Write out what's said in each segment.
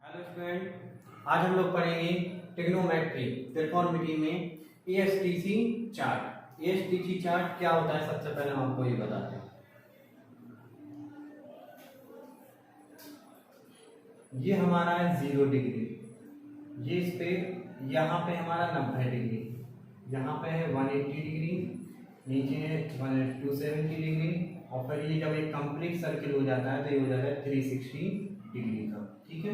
Hello student, आज हम लोग पढ़ेंगे ट्रिग्नोमेट्री त्रिकोणमिति में एएसटीसी चार्ट। एएसटीसी चार्ट क्या होता है सबसे पहले हम आपको ये बताते हैं। ये हमारा है 0 डिग्री, ये इस पे यहाँ पे हमारा 90 डिग्री, यहाँ पे है 180 डिग्री, नीचे है 270 डिग्री और फिर ये जब एक कंप्लीट सर्किल हो जाता है तो ये हो जाता है 360 डिग्री का। ठीक है,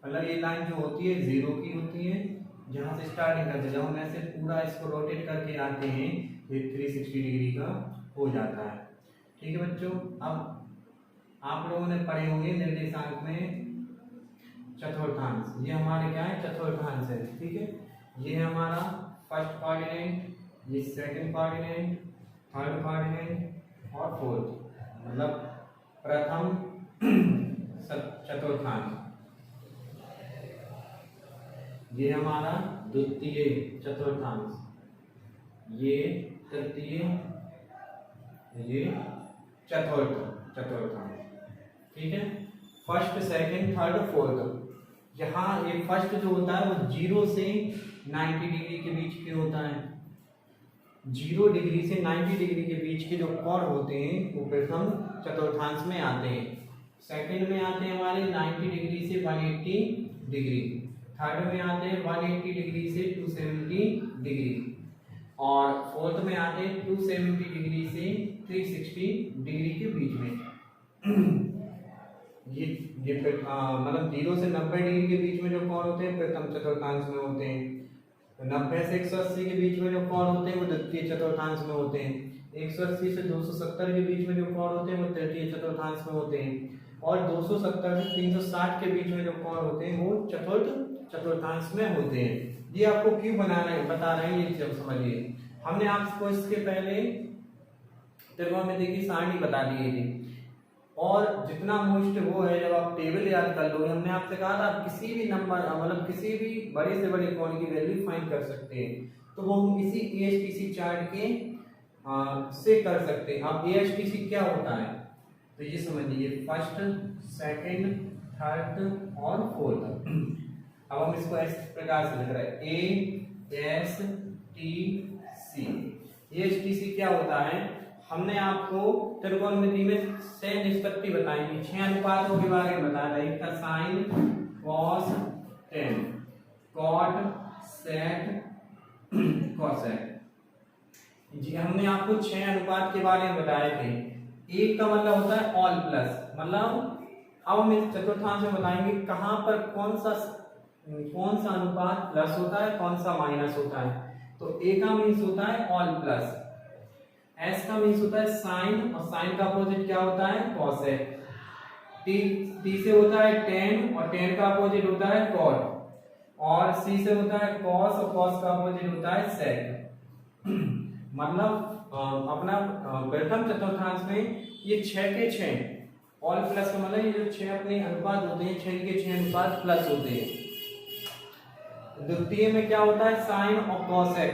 मतलब ये लाइन जो होती है 0 की होती है, जहाँ से स्टार्टिंग करते हैं जब हम ऐसे पूरा इसको रोटेट करके आते हैं तो ये 360 डिग्री का हो जाता है। ठीक है बच्चों, अब आप लोगों ने पढ़े होंगे निर्देशांक में चतुर्थांश। ये हमारे क्या है, चतुर्थांश है। ठीक है, ये है हमारा फर्स्ट कोऑर्डिनेट, ये सेकंड कोऑर्डिनेट, थर्ड कोऑर्डिनेट और फोर्थ, मतलब प्रथम चतुर्थांश। ये हमारा द्वितीय चतुर्थांश, ये तृतीय, ये चतुर्थ चतुर्थांश। ठीक है, फर्स्ट सेकंड थर्ड फोर्थ। यहाँ ये फर्स्ट जो होता है वो 0 से 90 डिग्री के बीच के होता है। 0 डिग्री से 90 डिग्री के बीच के जो कोण होते हैं वो प्रथम चतुर्थांश में आते हैं। सेकंड में आते हैं हमारे 90 डिग्री से 180 डिग्री, थर्ड में आते हैं 180 डिग्री से 270 डिग्री और फोर्थ में आते हैं 270 डिग्री से 360 डिग्री के बीच में। ये मतलब 0 से 90 डिग्री के बीच में जो कोण होते हैं प्रथम चतुर्थांश में होते हैं। 90 से 180 के बीच में जो कोण होते हैं वो द्वितीय चतुर्थांश में होते हैं। 180 से 270 के बीच में जो कोण होते हैं वो तृतीय चतुर्थांश में होते हैं और 270 से 360 के बीच में जो कोण होते हैं वो चतुर्थ चतुर्थांश में होते हैं। ये आपको क्यों बता रहे हैं ये जब समझिए। हमने आपको इसके पहले त्रिकोणमिति की सारणी बता दी थी और जितना मोस्ट वो है जब आप टेबल याद कर लोगे, हमने आपसे कहा था आप किसी भी नंबर मतलब किसी भी बड़े से बड़े कोण की वैल्यू फाइंड कर सकते हैं, तो वो हम इसी एएसटीसी चार्ट के से कर सकते हैं। अब एएसटीसी क्या होता है तो ये समझिए, फर्स्ट सेकंड थर्ड और फोर्थ। अब हम इसको इस प्रकार से लिख रहे हैं एएसटीसी। एएसटीसी क्या होता है, हमने आपको त्रिकोणमिति में से निष्पत्ति बताएंगे, 6 अनुपातों के बारे में बताया था। एक था साइन, कॉस, टेन, कॉट, सेक, कोसेक। जी हमने आपको 6 अनुपात के बारे में बताए थे। एक का मतलब होता है ऑल प्लस, मतलब अब हम इस चतुर्थांश में बताएंगे कहां पर कौन सा अनुपात प्लस होता है कौन सा माइनस होता है। तो ए का मीन्स होता है ऑल प्लस, एस का मीन्स होता है साइन और साइन का अपोजिट क्या होता है कॉसेक, टी से होता है टेन और टेन का अपोजिट होता है कॉट और सी से होता है कॉस और कॉस का अपोजिट होता है सेक। मतलब अपना प्रथम चतुर्थांश में ये 6 के 6 ऑल प्लस का मतलब ये जो 6 अपने अनुपात होते हैं 6 के 6 अनुपात प्लस होते हैं। द्वितीय में क्या होता है साइन और कॉसेक,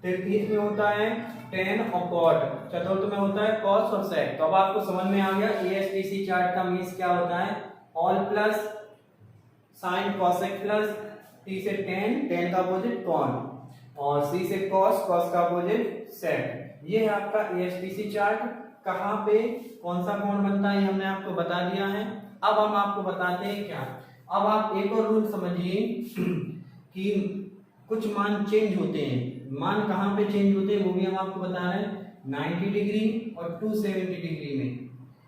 तृतीय में होता है टेन और कॉट, चतुर्थ में होता है कॉस और सेक। तो अब आपको समझ में आ गया एएसटीसी चार्ट का मीन्स क्या होता है, all plus, sign cosec plus, T से टेन, टेन का अपोजिट कॉन और सी से कॉस, कॉस का अपोजिट सेक। ये है आपका एएसटीसी चार्ट। कहां पे कौन सा कोण बनता है ये हमने आपको बता दिया है। अब हम आपको बताते हैं क्या, अब आप एक और रूल समझिए कि कुछ मान चेंज होते हैं। मान कहां पे चेंज होते हैं वो भी हम आपको बता रहे हैं। 90 डिग्री और 270 डिग्री में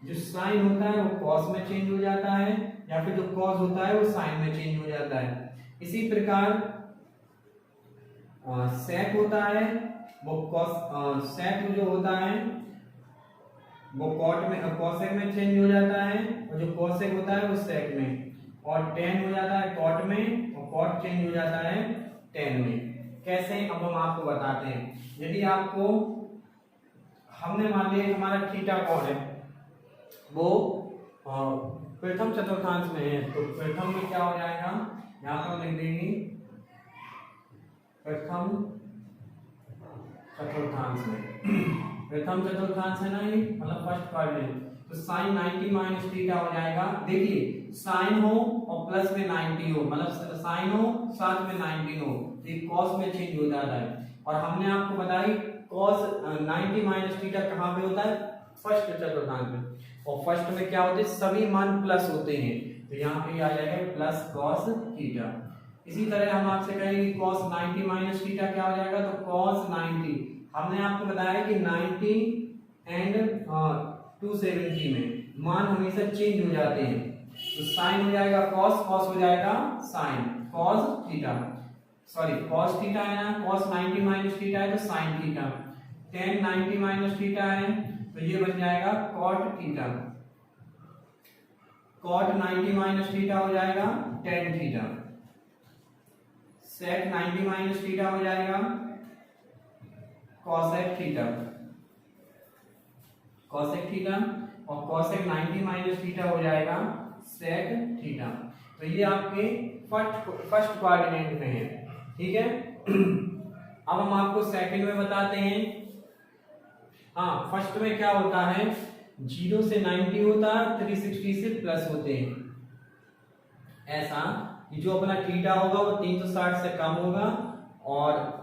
जो साइन होता है वो कॉस में चेंज हो जाता है या फिर जो कॉस होता है वो साइन में चेंज हो जाता है। इसी प्रकार सेक होता है वो कॉस, सेक जो होता है वो कॉट में कॉसेक में चेंज हो जाता है और जो कॉसेक होता है वो सेक में, और टेन हो जाता है कॉट में और कॉट चेंज हो जाता है टेन में। कैसे, अब हम आपको बताते हैं। यदि आपको हमने मान लिया हमारा थीटा कोण है वो प्रथम चतुर्थांश में है, तो प्रथम में क्या हो जाएगा, यहाँ पर लिख देंगे प्रथम चतुर्थांश में। प्रथम चतुर्थांश है ना ये, मतलब फर्स्ट कोऑर्डिनेट, तो साइन 90 माइनस थीटा हो जाएगा। देखिए साइन हो और प्लस में 90 हो, मतलब साइन हो साथ में 90 हो, तो ये कॉस में चेंज हो जाता है। और हमने आपको बताई कॉस 90 माइनस थीटा कहाँ पे होता है, फर्स्ट चतुर्थांश में, और फर्स्ट में क्या होते हैं, सभी मान प्लस होते हैं, तो यहाँ पे आ जाएगा प्लस कॉस थीटा। इसी तरह हम आपसे कहेंगे कॉस 90 माइनस थीटा क्या हो जाएगा, तो कॉस 90, हमने आपको बताया कि 90 एंड 270 में मान हमेशा चेंज हो जाते हैं, तो साइन हो जाएगा कॉस, कॉस हो जाएगा sine, cos theta, sorry cos theta है ना, कॉस 90 माइनस थीटा है तो sine theta, tan 90 minus theta है तो ये बन जाएगा cot theta, cot 90 minus theta हो जाएगा tan theta, sec 90 minus theta हो जाएगा cosec थीटा, cosec थीटा, और cosec 90 माइनस थीटा हो जाएगा sec थीटा। तो ये आपके फर्स्ट कोऑर्डिनेट में है, ठीक है। अब हम आपको सेकंड में बताते हैं। हाँ, फर्स्ट में क्या होता है, 0 से 90 होता है, 360 से प्लस होते हैं, ऐसा कि जो अपना थीटा होगा वो 360 से कम होगा और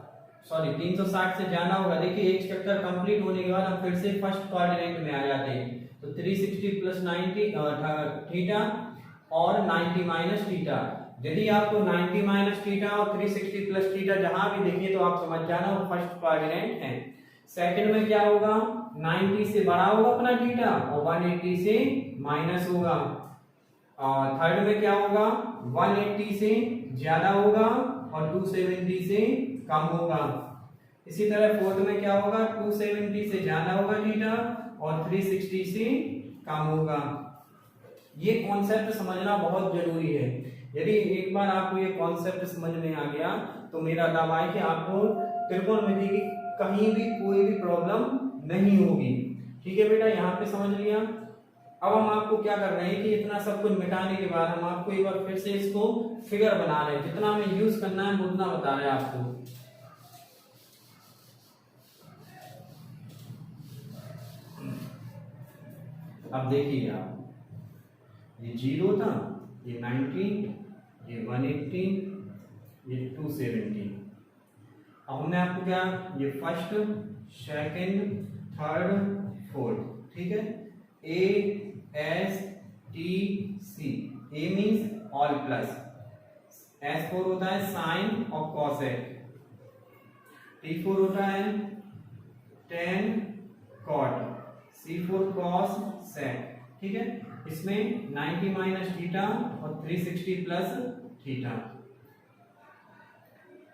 सॉरी 360 से ज्यादा होगा। देखिए एक चैप्टर कंप्लीट होने के बाद हम फिर से फर्स्ट कोऑर्डिनेट में आ जाते हैं, तो 360 प्लस 90 थीटा और 90 माइनस थीटा। यदि आपको 90 माइनस थीटा और 360 प्लस थीटा जहां भी देखिए तो आप समझ जाना वो फर्स्ट कोऑर्डिनेट है। सेकंड में क्या होगा, 90 से बड़ा होगा अपना थीटा और 180 से माइनस होगा, और थर्ड में क्या होगा, 180 से ज्यादा होगा और 270 से कम होगा। इसी तरह फोर्थ में क्या होगा, 270 से ज्यादा होगा थीटा और 360 से कम होगा। ये कॉन्सेप्ट समझना बहुत जरूरी है। यदि एक बार आपको ये कॉन्सेप्ट समझ में आ गया तो मेरा दावा है कि आपको त्रिकोणमिति की कहीं भी कोई भी प्रॉब्लम नहीं होगी। ठीक है बेटा, यहाँ पे समझ लिया। अब हम आपको क्या कर रहे हैं कि इतना सब कुछ मिटाने के बाद हम आपको एक बार फिर से इसको फिगर बना रहे हैं, जितना हमें यूज करना है उतना बता रहे हैं आपको। अब देखिए आप, ये 0 था, ये 90, ये 180, ये 270। अब हमने आपको क्या, ये फर्स्ट, सेकंड, थर्ड, फोर्थ, ठीक है, A S T C. A means all plus, S4 होता है साइन और कॉसेक, T4 होता है tan कॉट, C4 कॉस सेक, ठीक है। इसमें 90 माइनस थीटा और 360 प्लस थीटा,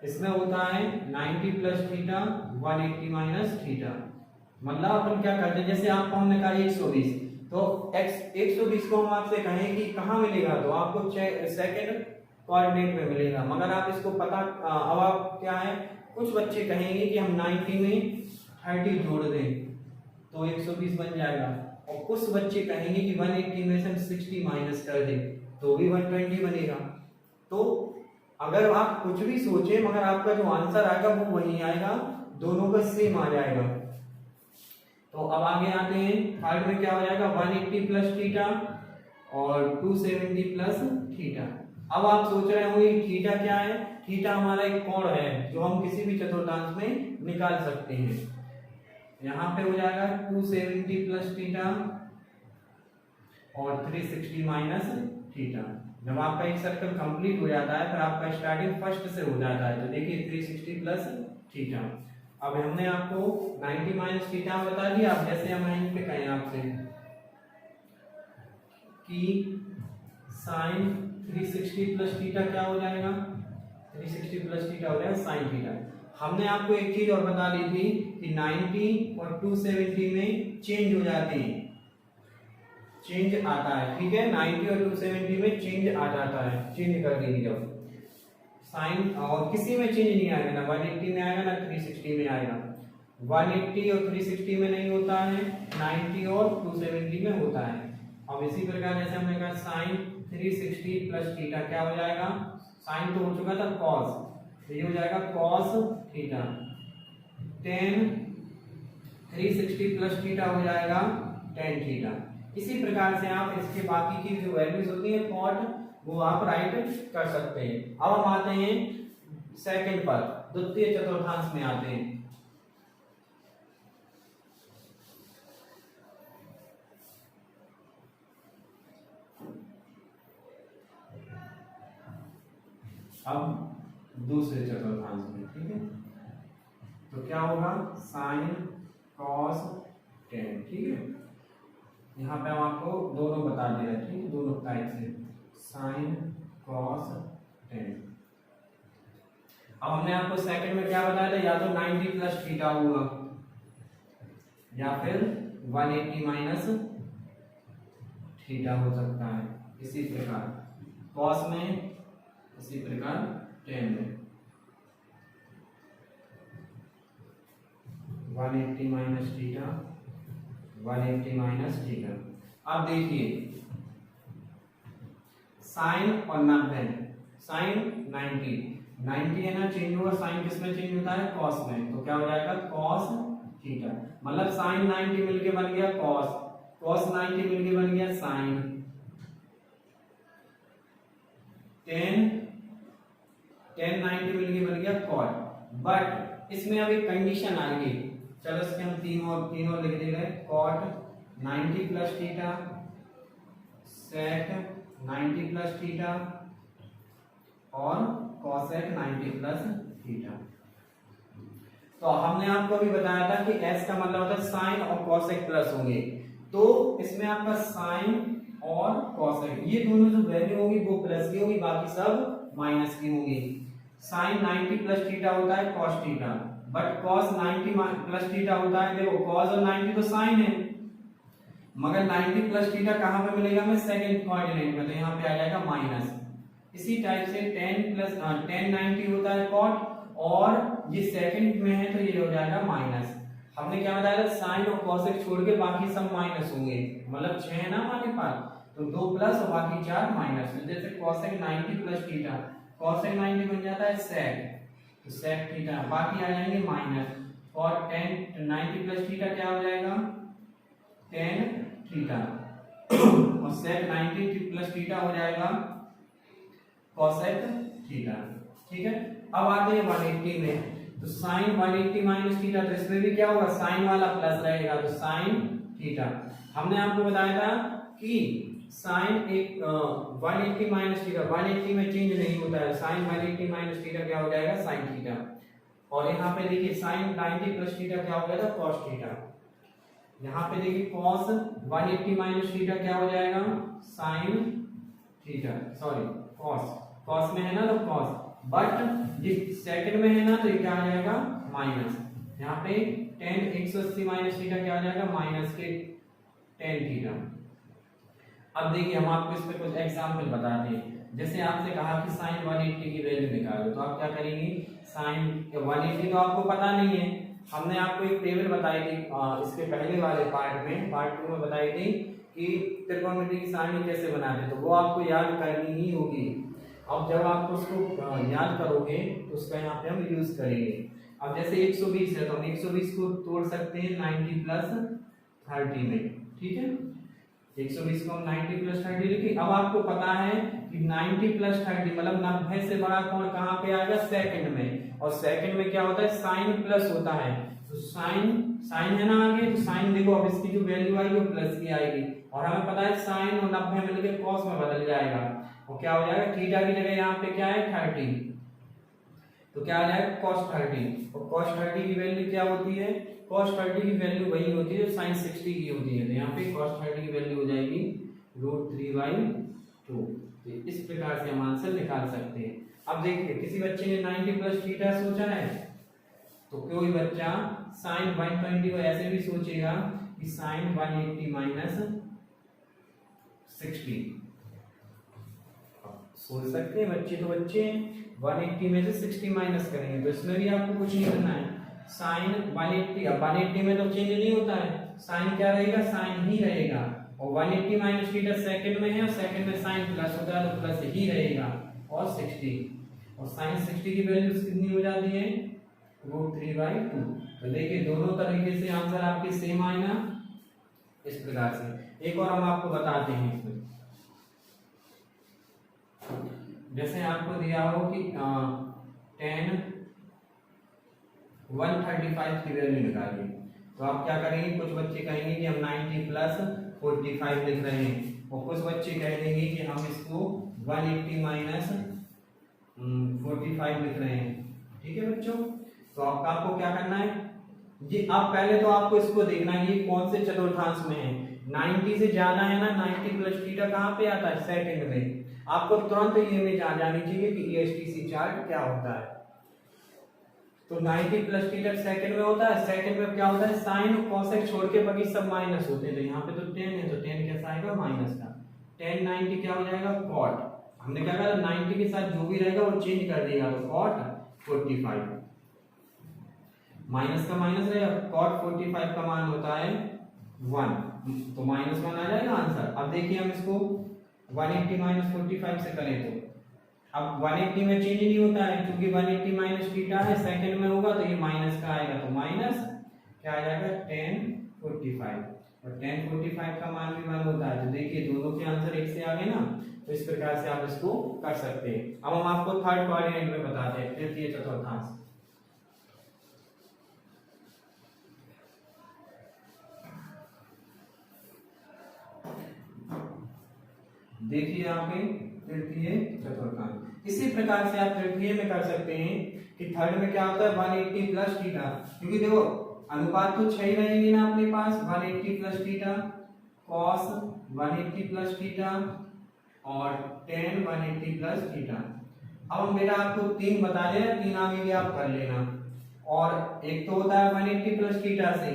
इसमें होता है 90 प्लस थीटा 180 माइनस थीटा। मतलब अपन क्या करते हैं, जैसे आपको हमने कहा 120, तो x 120 को हम आपसे कहें कि कहाँ मिलेगा, तो आपको सेकंड कोऑर्डिनेट में मिलेगा। मगर आप इसको पता, अब आप क्या है, कुछ बच्चे कहेंगे कि हम 90 में 30 जोड़ दें तो 120 बन जाएगा, और कुछ बच्चे कहेंगे कि 180 में से हम 60 माइनस कर दें तो भी 120 बनेगा। तो अगर आप कुछ भी सोचे मगर आपका जो आंसर आएगा वो वही आएगा, दोनों का सेम आ जाएगा। तो अब आगे आते हैं, थर्ड में क्या हो जाएगा, 180 प्लस थीटा और 270 प्लस थीटा। अब आप सोच रहे होंगे थीटा क्या है, थीटा हमारा एक कोण है जो हम किसी भी चतुर्थांश में निकाल सकते हैं। यहाँ पे हो जाएगा 270 प्लस थीटा और 360 माइनस थीटा। जब आपका एक सर्कल कंप्लीट हो जाता है फिर आपका स्टार्टिंग फर्स्ट से हो जाता है, तो देखिए 360 प्लस थीटा। अब हमने आपको 90 माइनस थीटा बता दिया। अब जैसे हम यहीं पे कहें आपसे कि साइन 360 प्लस थीटा क्या हो जाएगा, 360 प्लस थीटा हो जाएगा साइन थीटा। हमने आपको एक चीज और बता दी थी कि 90 और 270 में चेंज हो जाते हैं, चेंज आता है, ठीक है। 90 और 270 में चेंज आ जाता है, चेंज कर देंगे जब साइन, और किसी में चेंज नहीं आएगा, ना 180 में आएगा ना 360 में आएगा। 180 और 360 में नहीं होता है, 90 और 270 में होता है। अब इसी प्रकार जैसे हमने कहा साइन 360 प्लस थीटा क्या हो जाएगा, साइन तो हो चुका था कॉस, तो ये हो जाएगा cos theta. tan 360 plus theta हो जाएगा tan थीटा। इसी प्रकार से आप इसके बाकी की जो वैल्यूज होती है कॉट वो आप राइट कर सकते हैं। अब हम आते हैं सेकंड पर, द्वितीय चतुर्थांश में आते हैं। अब दूसरे चतुर्थांश में, ठीक है, तो क्या होगा साइन कॉस टेन, ठीक है। यहाँ पे हम आपको दोनों बता दे रहे हैं, ठीक है, दोनों टाइप से साइन कॉस टेन। अब हमने आपको सेकंड में क्या बताया था, या तो 90 प्लस थीटा हुआ या फिर 180 माइनस थीटा हो सकता है। इसी प्रकार कॉस में, इसी प्रकार टेन में 180 माइनस थीटा, 180 माइनस थीटा। अब देखिए साइन और 90, साइन 90 है ना, चेंज होगा, साइन किस में चेंज होता है, कॉस में, तो क्या हो जाएगा कॉस थीटा। मतलब साइन 90 मिलके बन गया कॉस, कॉस 90 मिलके बन गया साइन, टेन 90 मिलके बन गया कॉट। बट इसमें अब एक कंडीशन आ गई, चलो इसके हम तीनों लिख दे रहे, कॉट 90 प्लस थीटा, सेक 90 प्लस थीटा और कॉसेक 90 प्लस थीटा। तो हमने आपको अभी बताया था कि s का मतलब होता है साइन और कॉसेक प्लस होंगे, तो इसमें आपका साइन और कॉसेक ये दोनों जो वैल्यू होगी वो प्लस की होगी, बाकी सब माइनस की होगी। साइन 90 प्लस थीटा होता है cos theta, but cos 90 plus theta होता है, देखो कॉस और 90 तो साइन है, मगर 90 प्लस थीटा कहां पे मिलेगा, हमें सेकंड कोऑर्डिनेट में, तो यहाँ पे आ जाएगा माइनस। इसी टाइप से 10 90 होता है कॉट, और ये सेकंड में है तो ये हो जाएगा माइनस। हमने क्या बताया था, साइन और कॉसेक छोड़ के बाकी सब माइनस होंगे, मतलब 6 है ना हमारे पास, तो 2 प्लस और बाकी 4 माइनस। तो जैसे कॉसेक 90 प्लस थीटा, कॉसेक 90 बन जाता है सेक, तो सेक थीटा, बाकी आ जाएंगे माइनस, और 10 90 प्लस थीटा क्या हो जाएगा, 10 थीटा, और सेक 90 प्लस थीटा हो जाएगा कॉसेक थीटा, ठीक है। अब आते हैं 180 में, तो साइन 180 माइनस थीटा, तो इसमें भी क्या होगा, साइन वाला प्लस रहेगा, तो साइन थीटा। हमने आपको बताया था कि साइन एक 180 माइनस थीटा, 180 में चेंज नहीं होता है, साइन 180 माइनस थीटा क्या हो जाएगा, साइन थीटा। और यहाँ पे देखिए साइन 90 प्लस थीटा क्या हो गया था, कॉस थीटा। यहाँ पे देखिए कॉस 180 माइनस थीटा क्या हो जाएगा, साइन थीटा, सॉरी कॉस में है ना तो कॉस, बट ये सेकंड में है ना तो ये क्या आ जाएगा माइनस। यहाँ पे 10 180 माइनस थीटा क्या आ जाएगा, माइनस के 10 थीटा। अब देखिए हम आपको इस पे कुछ एग्जांपल बताते हैं। जैसे आपसे कहा कि साइन 180 की वैल्यू निकालो, तो आप क्या करेंगे, साइन 180 तो आपको पता नहीं है, हमने आपको एक टेबल बताई थी इसके पहले वाले पार्ट में, पार्ट 2 में बताई थी कि त्रिकोणमिति की सारणी कैसे बनाते, तो वो आपको याद करनी ही होगी। अब जब आप उसको याद करोगे तो उसका यहाँ पे हम यूज करेंगे। अब जैसे 120 है तो हम 120 को तोड़ सकते हैं 90 प्लस 30 में, ठीक है, 120 को हम 90 प्लस 30 लिखे। अब आपको पता है कि 90 प्लस 30 मतलब 90 से बड़ा कोण कहाँ पे आएगा, सेकंड में, और सेकंड में क्या होता है, साइन प्लस होता है, तो साइन है ना आगे, तो साइन देखो अब इसकी जो वैल्यू आएगी वो प्लस की आएगी, और हमें पता है साइन और 90 मिलकर कॉस में बदल जाएगा, और क्या हो जाएगा, थीटा की जगह यहाँ पे क्या है 30, तो क्या आ जाएगा cos 30, और cos 30 की वैल्यू क्या होती है, cos 30 की वैल्यू वही होती है जो sin 60 की होती है, तो यहाँ पे cos 30 की वैल्यू हो जाएगी √3/2। तो इस प्रकार से हम आंसर निकाल सकते हैं। अब देखिए किसी बच्चे ने 90 प्लस थीटा सोचा है, तो कोई बच्चा sin 120 को ऐसे भी सोचेगा कि sin 180 माइनस 60, सोच सकते हैं बच्चे, तो बच्चे 180 में से 60 माइनस करेंगे, तो इसमें भी आपको कुछ नहीं करना है, साइन 180, अब 180 में तो चेंज नहीं होता है, साइन क्या रहेगा, साइन ही रहेगा, और 180 माइनस थीटा सेकंड में है, और सेकंड में साइन प्लस होता है तो प्लस ही रहेगा, और 60, और साइन 60 की वैल्यू कितनी हो जाती है, √3/2। तो देखिए दोनों तरीके से आंसर आपके सेम आएगा इस प्रकार से। एक और हम आपको बताते हैं इसमें, जैसे आपको दिया हो कि 135 की वैल्यू निकालिए, तो आप क्या करेंगे, कुछ बच्चे कहेंगे कि हम 90 प्लस 45 लिख रहे हैं, और कुछ बच्चे कह देंगे कि हम इसको 180 माइनस 45 लिख रहे हैं। ठीक है बच्चों, तो आपको क्या करना है, ये आप पहले तो आपको इसको देखना है ये कौन से चतुर्थांश में है। 90 से ज्यादा है ना, 90 प्लस थीटा कहाँ पे आता है, सेकंड में। आपको तुरंत ये इमेज आ जानी चाहिए कि ESTC चार्ट क्या होता है। तो 90 प्लस थीटा सेकंड में होता है, सेकंड में क्या होता है, साइन और कोसेक छोड़ के बाकी सब माइनस होते हैं। तो यहाँ पे तो 10 है, तो 10 कैसा आएगा, माइनस का। 10 90 क्या हो जाएगा, कॉट। हमने क्या करा, 90 के साथ जो भी रहेगा वो चेंज कर देगा, तो कॉट 45, माइनस का माइनस रहेगा, कॉट 45 का मान होता है 1, तो -1 आ जाएगा आंसर। अब देखिए हम इसको 180 माइनस 45 से करें तो अब 180 में चेंज नहीं होता है, क्योंकि 180 माइनस थीटा है, सेकंड में होगा तो ये माइनस का आएगा, तो माइनस क्या आ जाएगा 1045, और 1045 का मान भी 1 होता है। तो देखिए दोनों के आंसर एक से आगे ना, तो इस प्रकार से आप इसको कर सकते हैं। अब हम आपको थर्ड कोऑर्डिनेट में बताते हैं, तृतीय चतुर्थांश। देखिए यहाँ पे तृतीय चतुर्थांश, इसी प्रकार से आप तृतीय में कर सकते हैं कि थर्ड में क्या होता है 180 प्लस थीटा, क्योंकि देखो अनुपात तो 6 ही रहेंगे ना अपने पास, 180 plus theta cos 180 plus theta और tan 180 प्लस थीटा। अब मेरा आपको 3 बता दिया, 3 आगे भी आप कर लेना। और एक तो होता है 180 प्लस थीटा से,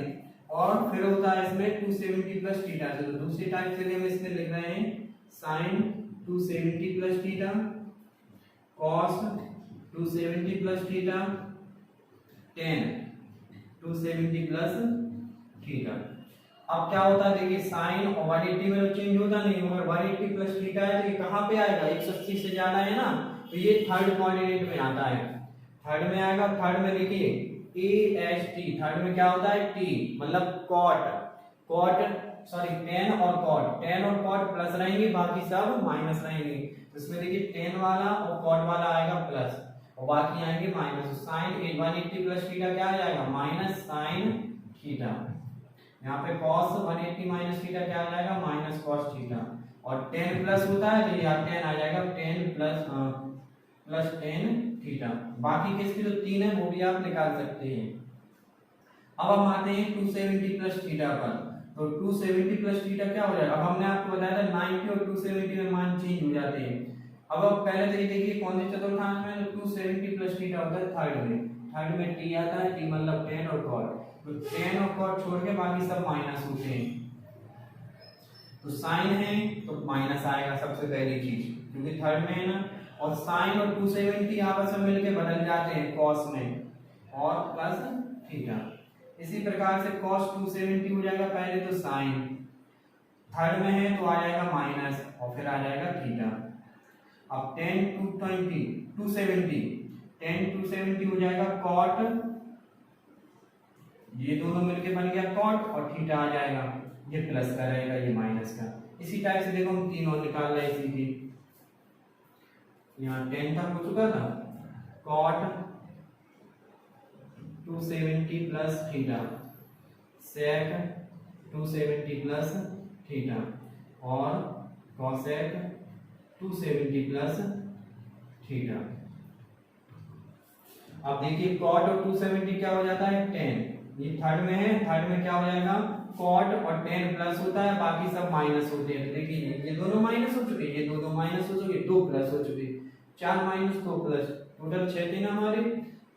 और फिर होता है इसमें 270 प्लस थीटा से। तो दूसरी टाइप से हम इसमें लिख रहे हैं sin 270 plus theta cos 270 plus theta tan 270 plus theta. अब क्या होता है देखिए, साइन और 180 में तो चेंज होता नहीं, मगर 180 प्लस थीटा है तो ये कहाँ पे आएगा, 180 से ज्यादा है ना, तो ये थर्ड कोऑर्डिनेट में आता है। थर्ड में आएगा, थर्ड में देखिए AST, थर्ड में क्या होता है T, मतलब कॉट सॉरी tan और कॉट प्लस रहेंगे, बाकी सब माइनस रहेंगे। तो इसमें देखिए tan वाला और कॉट वाला आएगा प्लस, और बाकी आएंगे माइनस। साइन 180 प्लस थीटा क्या आ जाएगा, माइनस साइन थीटा। यहाँ पे cos 180 माइनस थीटा क्या आ जाएगा, माइनस cos थीटा। और tan प्लस होता है तो ये tan आ जाएगा, tan प्लस tan थीटा। बाकी के इसके जो 3 है वो भी आप निकाल सकते हैं। अब हम आते हैं 270 प्लस थीटा पर। तो 270 प्लस थीटा क्या हो जाएगा, अब हमने आपको बताया था 90 और 270 में मान चेंज हो जाते हैं। अब पहले तो ये देखिए कौन से चतुर्थांश में, तो 270 प्लस थीटा होता है थर्ड में। थर्ड में t आता है, t मतलब tan और cot, तो tan और cot छोड़ के बाकी सब माइनस होते हैं। तो साइन है तो माइनस आएगा सबसे पहली चीज, क्योंकि थर्ड में है ना। और साइन और 270 आपस में मिलके बदल जाते हैं cos में, और प्लस थीटा। इसी प्रकार से cos 270 हो जाएगा पहले तो साइन, थर्ड में है तो आ जाएगा माइनस, और फिर आ जाएगा थीटा। अब tan 270 हो जाएगा cot, ये दोनों मिलके बन गया cot, और थीटा आ जाएगा, ये प्लस का रहेगा ये माइनस का। इसी टाइप से देखो हम 3 और निकाल रहे हैं सीधे। यहाँ tan था हो चुका था, cot 270 plus theta, sec 270 plus theta, और cosec 270 प्लस थीटा। अब देखिए cot और 270 क्या हो जाता है tan, ये थर्ड में है, थर्ड में क्या हो जाएगा cot और tan प्लस होता है, बाकी सब माइनस होते हैं। तो देखिए ये दोनों माइनस हो चुके, ये दो माइनस हो चुके, 2 प्लस हो चुके, 4 माइनस 2 प्लस, टोटल 6 थे ना हमारे।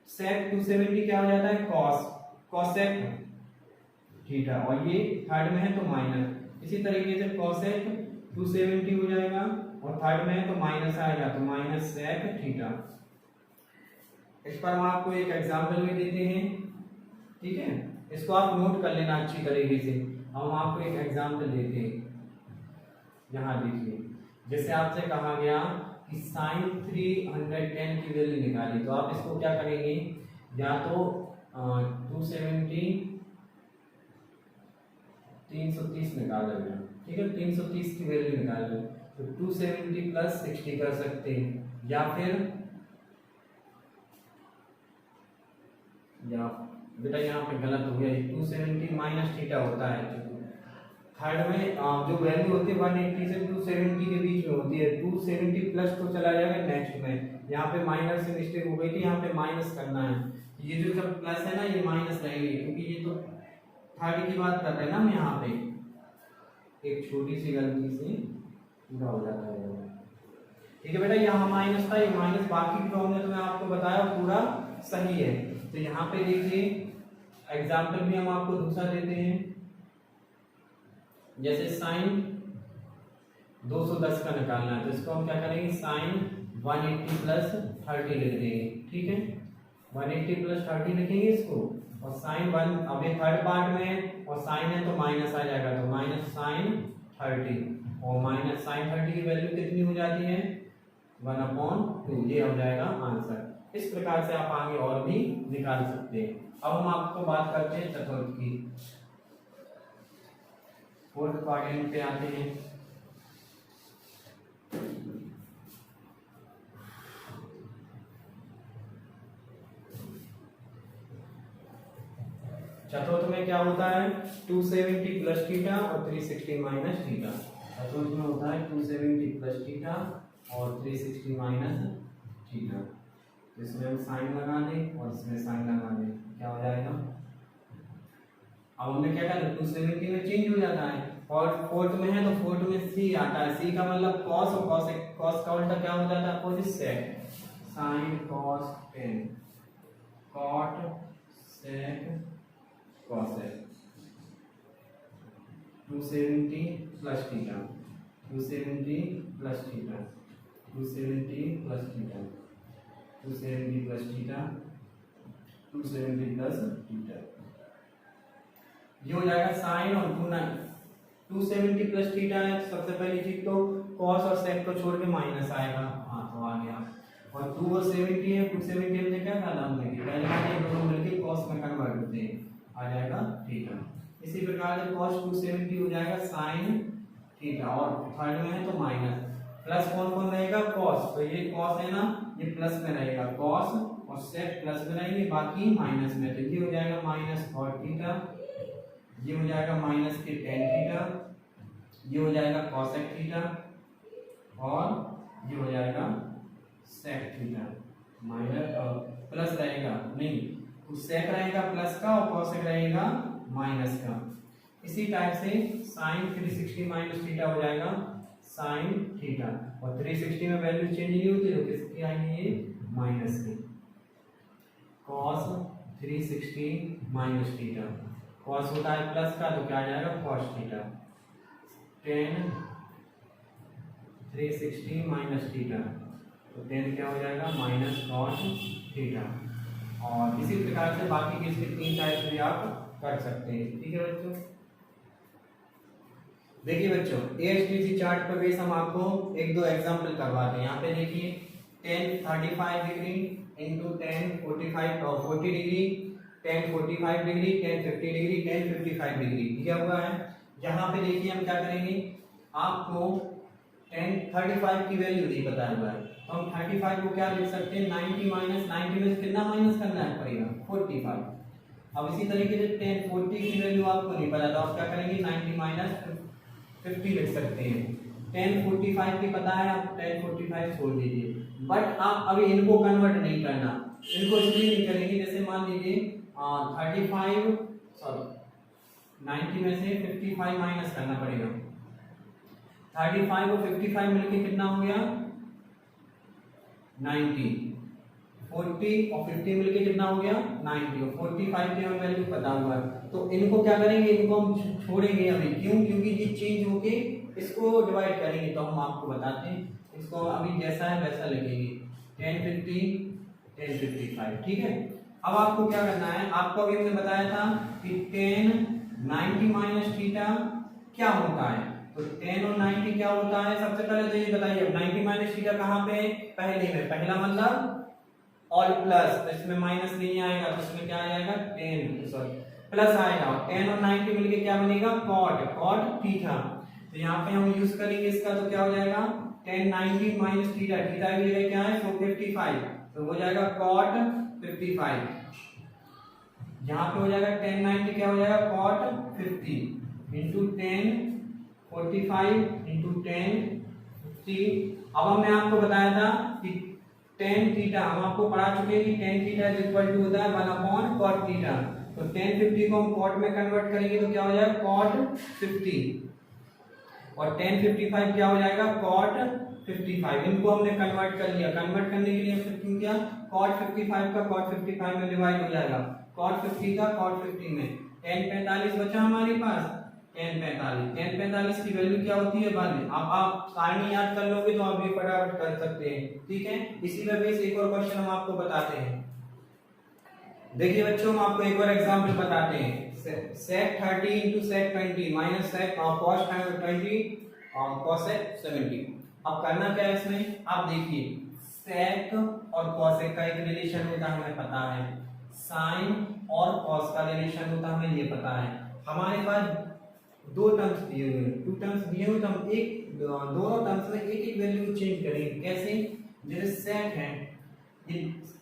sec 270 क्या हो जाता है cosec थीटा, और ये थर्ड में है तो माइनस। इसी तरीके से cosec 270 हो जाएगा, और थर्ड में है तो माइनस आएगा, तो माइनस sec थीटा। इस पर हम आपको एक एग्जांपल भी देते हैं, ठीक है, इसको आप नोट कर लेना अच्छी तरीके से। हम आपको एक एग्जांपल देते हैं, यहाँ देखिए, जैसे आपसे कहा गया कि sin 310 की वैल्यू निकाली, तो आप इसको क्या करेंगे, या तो 270 330 निकाल लेंगे, ठीक है 330 की वैल्यू निकाल लो तो 270 प्लस 60 कर सकते हैं या बेटा यहाँ पे गलत हो गया 270 माइनस थीटा होता है थर्ड में जो वैल्यू होती है 180 से 270 के बीच में होती है 270 प्लस तो चला जाएगा नेक्स्ट में यहाँ पे माइनस से मिस्टेक हो गई थी यहाँ पे माइनस करना है ये जो जब प्लस है ना ये माइनस रहेगी क्योंकि ये तो थर्ड की बात कर रहे हैं ना हम यहाँ पे एक छोटी सी गलती से पूरा हो जाता है ठीक है बेटा यहाँ माइनस था ये माइनस बाकी प्रॉब्लम तो मैं आपको बताया पूरा सही है तो यहाँ पे देखिए एग्जाम्पल भी हम आपको दूसरा देते हैं जैसे साइन 210 का निकालना है तो इसको हम क्या करेंगे साइन 180 प्लस 30 लिख देंगे ठीक है 180 प्लस 30 लिखेंगे इसको और साइन 1 अब ये थर्ड पार्ट में है और साइन है तो माइनस आ जाएगा तो माइनस साइन 30 और माइनस साइन 30 की वैल्यू कितनी हो जाती है 1/2 ये हो जाएगा आंसर इस प्रकार से आप आगे और भी निकाल सकते हैं अब हम आपको बात करते हैं चतुर्थ की फोर्थ क्वाड्रेंट पे आते हैं चतुर्थ में क्या होता है 270 प्लस थीटा और 360 माइनस थीटा चतुर्थ में होता है 270 प्लस थीटा और 360 माइनस थीटा इसमें हम साइन लगा दें और इसमें साइन लगा दें क्या हो जाएगा अब हमने क्या कहा 270 में चेंज हो जाता है और फोर्थ में है तो फोर्थ में सी आता है सी का मतलब कॉस और कॉस का उल्टा क्या हो जाता है opposite sec sine cos tan cot sec cosec 270 plus theta 270 plus theta 270 plus theta 270 plus theta 270 plus theta ये हो जाएगा साइन और 270 प्लस थीटा है सबसे पहली चीज तो कॉस और सेक को छोड़ के माइनस आएगा हाँ तो आ गया और 2 और 70 है 270 हमने क्या कहा हमने कि पहले वाले दोनों मिलके कॉस में कन्वर्ट होते हैं आ जाएगा थीटा इसी प्रकार से cos 270 हो जाएगा साइन थीटा और थर्ड में है तो माइनस प्लस कौन कौन रहेगा cos तो ये cos है ना ये प्लस में रहेगा cos और sec प्लस में रहेंगे बाकी माइनस में तो ये हो जाएगा माइनस cot थीटा ये हो जाएगा माइनस के tan थीटा ये हो जाएगा cosec थीटा और ये हो जाएगा sec थीटा माइनस प्लस रहेगा नहीं sec रहेगा प्लस का और cosec रहेगा माइनस का इसी टाइप से sin 360 माइनस थीटा हो जाएगा sin थीटा और 360 में वैल्यू चेंज नहीं होती तो किसकी आएगी ये माइनस की cos 360 माइनस थीटा cos होता है प्लस का तो क्या आ जाएगा cos theta tan 360 minus theta तो tan क्या हो जाएगा माइनस cos थीटा और इसी प्रकार से बाकी के इसके तीन टाइप भी आप कर सकते हैं ठीक है बच्चों देखिए बच्चों ASTC चार्ट पर बेस हम आपको एक दो एग्जांपल करवाते हैं यहाँ पे देखिए 10 35 डिग्री इंटू 10 45 और 40 डिग्री 10 45 डिग्री 10 50 डिग्री 10 55 डिग्री दिया हुआ है यहाँ पे देखिए हम क्या करेंगे आपको 10 35 की वैल्यू नहीं पता हुआ है तो हम 35 को क्या लिख सकते हैं 90 माइनस 90 में कितना माइनस करना है पड़ेगा 45 अब इसी तरीके से 10 40 की वैल्यू आपको नहीं पता तो आप क्या करेंगे 90 माइनस 50 लिख सकते हैं 10 45 की पता है आप 10 45 छोड़ दीजिए बट आप अभी इनको कन्वर्ट नहीं करना इनको इसलिए नहीं करेंगे जैसे मान लीजिए 35 सॉरी 90 में से 55 माइनस करना पड़ेगा 35 और 55 मिलके कितना हो गया 90 40 और 50 मिलके कितना हो गया 90 और 45 की हमें वैल्यू पता हुआ है तो इनको क्या करेंगे इनको हम छोड़ेंगे अभी क्यों क्योंकि ये चेंज होके इसको डिवाइड करेंगे तो हम आपको बताते हैं इसको अभी जैसा है वैसा लिखेंगे 10 50 10 55 ठीक है अब आपको क्या करना है आपको अभी हमने बताया था कि 10 90 माइनस थीटा क्या होता है तो 10 और 90 क्या होता है सबसे पहले तो ये बताइए 90 माइनस थीटा कहाँ पे पहले में पहला मतलब और प्लस तो इसमें माइनस नहीं आएगा तो इसमें क्या आ जाएगा 10 सॉरी प्लस आएगा 10 और 90 मिलके क्या बनेगा cot थीटा तो यहाँ पे हम यूज करेंगे इसका, तो क्या हो जाएगा tan 90 माइनस थीटा, थीटा की जगह क्या है 455, तो हो जाएगा cot 55। यहाँ पे हो जाएगा tan 90 क्या हो जाएगा cot 50 into tan 45 into tan 50। अब हमने आपको बताया था कि tan थीटा, हम आपको पढ़ा चुके हैं कि tan theta is equal to होता है 1 cot थीटा। तो tan 50 को हम cot में कन्वर्ट करेंगे तो क्या हो जाएगा cot 50, और tan 55 क्या हो जाएगा cot 55। इनको हमने कन्वर्ट कर लिया। कन्वर्ट करने के लिए हमने क्यों किया, cot 55 का cot 55 में डिवाइड हो जाएगा, cot 50 का cot 50 में। tan 45 बचा हमारे पास, tan 45 की वैल्यू क्या होती है बाद में, आप सारणी याद कर लोगे तो आप ये फटाफट कर सकते हैं, ठीक है। इसी वजह से एक और क्वेश्चन हम आपको बताते हैं। देखिए बच्चों, हम आपको एक और एग्जांपल बताते हैं। sec 30 into sec 20 minus sec cos 20 cosec 70। अब करना क्या है इसमें, आप देखिए sec और cosec का एक रिलेशन होता है हमें पता है, sin और cos का रिलेशन होता है हमें ये पता है। हमारे पास दो टर्म्स दिए हुए हैं, टू टर्म्स दिए हुए, तो हम एक दोनों टर्म्स में एक एक वैल्यू चेंज करेंगे। कैसे, जैसे sec है,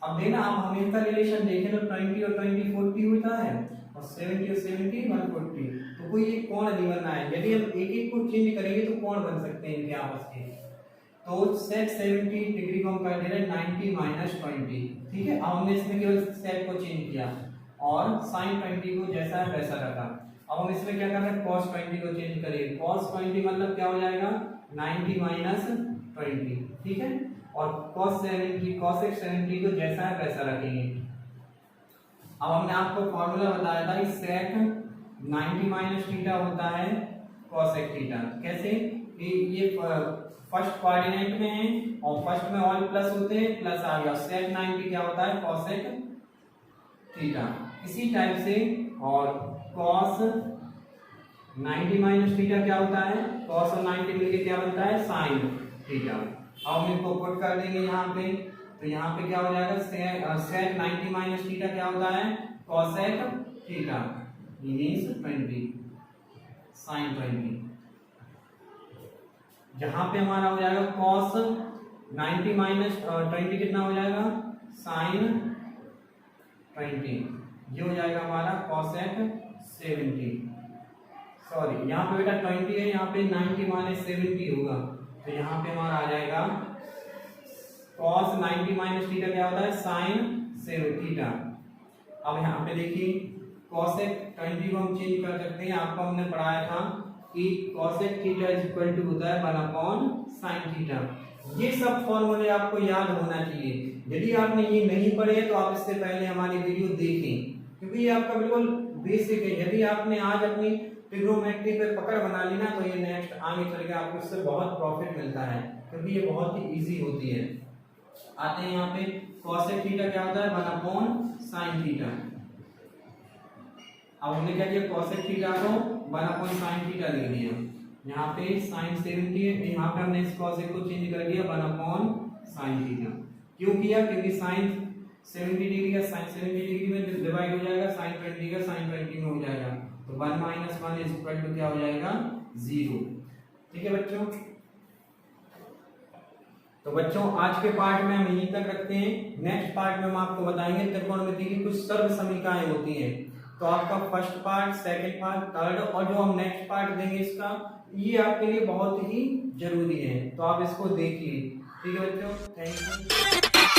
अब देखना आप हम इनका रिलेशन देखें तो 20 और 20 40 होता है, और 70 और 70 140। तो कोई एक कोण नहीं बनना है। यदि हम एक एक को चेंज करेंगे तो कोण बन सकते हैं इनके आपस के। तो sec 70 डिग्री को हम कर दे रहे हैं 90 माइनस 20, ठीक है। अब हमने इसमें केवल sec को चेंज किया और sin 20 को जैसा है वैसा रखा। अब हम इसमें क्या कर रहे हैं, cos 20 को चेंज करेंगे। cos 20 मतलब क्या हो जाएगा 90 माइनस 20, ठीक है। और cos 70 cosec 70 को जैसा है वैसा रखेंगे। अब हमने आपको फॉर्मूला बताया था कि sec 90 माइनस थीटा होता है cosec थीटा। कैसे, ये फर्स्ट कोऑर्डिनेट में है और फर्स्ट में ऑल प्लस होते हैं, प्लस आ गया, sec 90 क्या होता है cosec थीटा। इसी टाइप से और cos 90 माइनस थीटा क्या होता है, cos और 90 मिलके क्या बनता है sin थीटा। अब हम इनको पुट कर देंगे यहाँ पे, तो यहाँ पे क्या हो जाएगा sec 90 माइनस थीटा क्या होता है cosec थीटा मींस 20 sin 20। जहाँ पे हमारा हो जाएगा cos 90 माइनस 20 कितना हो जाएगा sin 20, ये हो जाएगा हमारा cosec 70। सॉरी, यहाँ पे बेटा 20 है, यहाँ पे 90 माइनस 70 होगा, तो यहाँ पे हमारा आ जाएगा cos 90 माइनस थीटा क्या होता है sin 7 थीटा। अब यहाँ पे देखिए cosec 20 को हम चेंज कर सकते हैं। आपको हमने पढ़ाया था कि cosec theta is equal to होता है 1 अपॉन sin थीटा। ये सब फॉर्मूले आपको याद होना चाहिए। यदि आपने ये नहीं पढ़े तो आप इससे पहले हमारी वीडियो देखें, क्योंकि ये आपका बिल्कुल बेसिक है। यदि आपने आज अपनी ट्रिग्नोमेट्री पे पकड़ बना ली ना, तो ये नेक्स्ट आगे चल के आपको इससे बहुत प्रॉफिट मिलता है, क्योंकि ये बहुत ही इजी होती है। आते हैं यहाँ पे cosec थीटा क्या होता है 1 अपॉन sin थीटा। अब हमने क्या किया, cosec थीटा को 1 अपॉन sin थीटा लिख दिया। यहाँ पे sin 70 है, यहाँ पे हमने इस cosec को चेंज कर दिया 1 अपॉन sin थीटा। क्यों किया, क्योंकि sin 70 डिग्री का sin 70 डिग्री में डिवाइड हो जाएगा, sin 20 का sin 20 में हो जाएगा, तो 1 माइनस 1 इज इक्वल टू क्या हो जाएगा 0। ठीक है बच्चों, तो बच्चों आज के पार्ट में हम यहीं तक रखते हैं। नेक्स्ट पार्ट में हम आपको बताएंगे त्रिकोणमिति की कुछ सर्व समीकरणाएं होती हैं। तो आपका first part, second part, third और जो हम नेक्स्ट पार्ट देंगे इसका, ये आपके लिए बहुत ही जरूरी है, तो आप इसको देखिए। ठीक है बच्चों, थैंक यू।